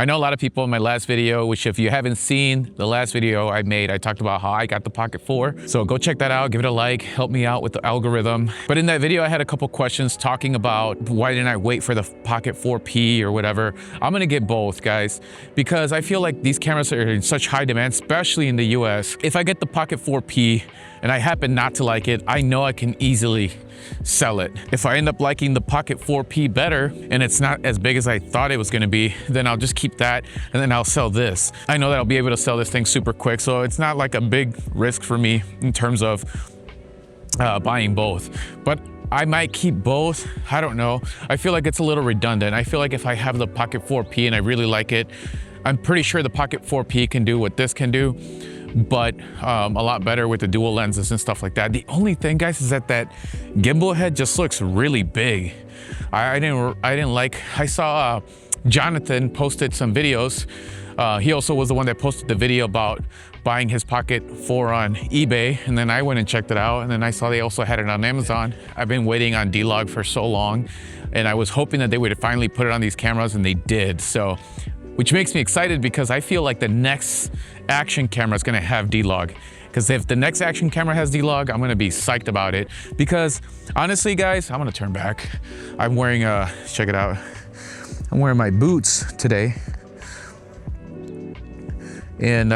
I know a lot of people in my last video, which if you haven't seen the last video I made, I talked about how I got the Pocket 4. So go check that out, give it a like, help me out with the algorithm. But in that video, I had a couple questions talking about why didn't I wait for the Pocket 4P or whatever. I'm gonna get both, guys, because I feel like these cameras are in such high demand, especially in the US. If I get the Pocket 4P and I happen not to like it, I know I can easily sell it. If I end up liking the Pocket 4P better and it's not as big as I thought it was gonna be, then I'll just keep that and then I'll sell this. I know that I'll be able to sell this thing super quick, so it's not like a big risk for me in terms of buying both. But I might keep both, I don't know. I feel like it's a little redundant. I feel like if I have the Pocket 4P and I really like it, I'm pretty sure the Pocket 4P can do what this can do, but a lot better with the dual lenses and stuff like that. The only thing, guys, is that gimbal head just looks really big. I didn't like, I saw Jonathan posted some videos. He also was the one that posted the video about buying his Pocket 4 on eBay, and then I went and checked it out, and then I saw they also had it on Amazon. I've been waiting on DLOG for so long, and I was hoping that they would finally put it on these cameras, and they did. So, which makes me excited because I feel like the next action camera is gonna have DLOG. Because if the next action camera has DLOG, I'm gonna be psyched about it. Because honestly, guys, I'm gonna turn back. I'm wearing, check it out. I'm wearing my boots today. And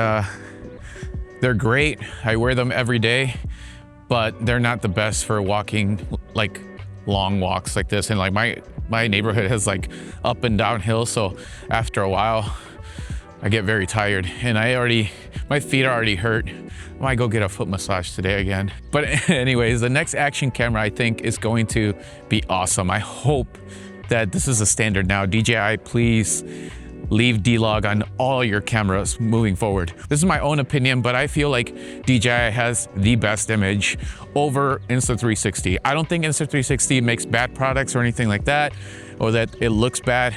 they're great. I wear them every day, but they're not the best for walking like long walks like this. And like my neighborhood has like up and down hills, so after a while I get very tired and my feet are already hurt. I might go get a foot massage today again. But anyways, the next action camera I think is going to be awesome. I hope that this is a standard now. DJI, please leave DLOG on all your cameras moving forward. This is my own opinion, but I feel like DJI has the best image over Insta360. I don't think Insta360 makes bad products or anything like that, or that it looks bad.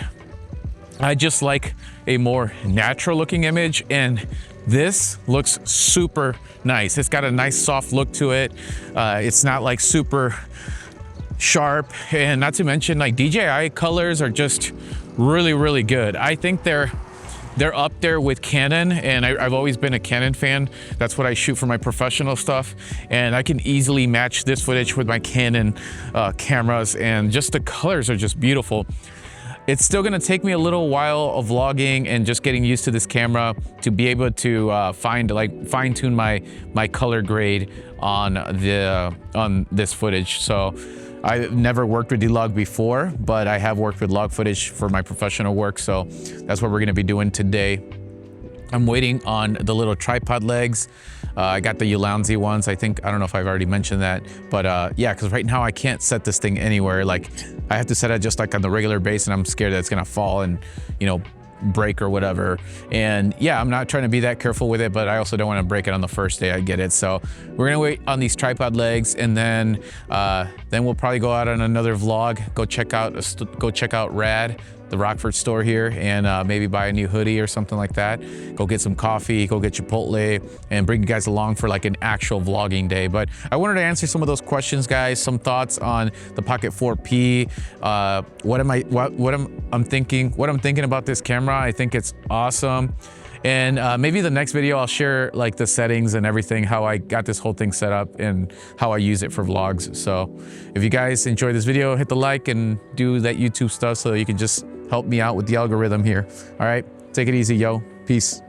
I just like a more natural looking image, and this looks super nice. It's got a nice soft look to it. It's not like super sharp, and not to mention like DJI colors are just really good. I think they're up there with Canon, and I've always been a Canon fan. That's what I shoot for my professional stuff, and I can easily match this footage with my Canon cameras, and just the colors are just beautiful. It's still gonna take me a little while of vlogging and just getting used to this camera to be able to fine tune my color grade on this footage. So I've never worked with DLOG before, but I have worked with log footage for my professional work, so that's what we're gonna be doing today. I'm waiting on the little tripod legs. I got the Ulanzi ones. I don't know if I've already mentioned that, but yeah, because right now I can't set this thing anywhere. Like, I have to set it just like on the regular base, and I'm scared that it's gonna fall and, you know, break or whatever. And yeah, I'm not trying to be that careful with it, but I also don't want to break it on the first day I get it. So we're gonna wait on these tripod legs, and then we'll probably go out on another vlog, go check out Rad, the Rockford store here, and maybe buy a new hoodie or something like that. Go get some coffee, go get Chipotle, and bring you guys along for like an actual vlogging day. But I wanted to answer some of those questions, guys. Some thoughts on the Pocket 4P. What I'm thinking about this camera. I think it's awesome. And maybe the next video I'll share like the settings and everything, how I got this whole thing set up and how I use it for vlogs. So if you guys enjoyed this video, hit the like and do that YouTube stuff so you can just help me out with the algorithm here. All right, take it easy, yo. Peace.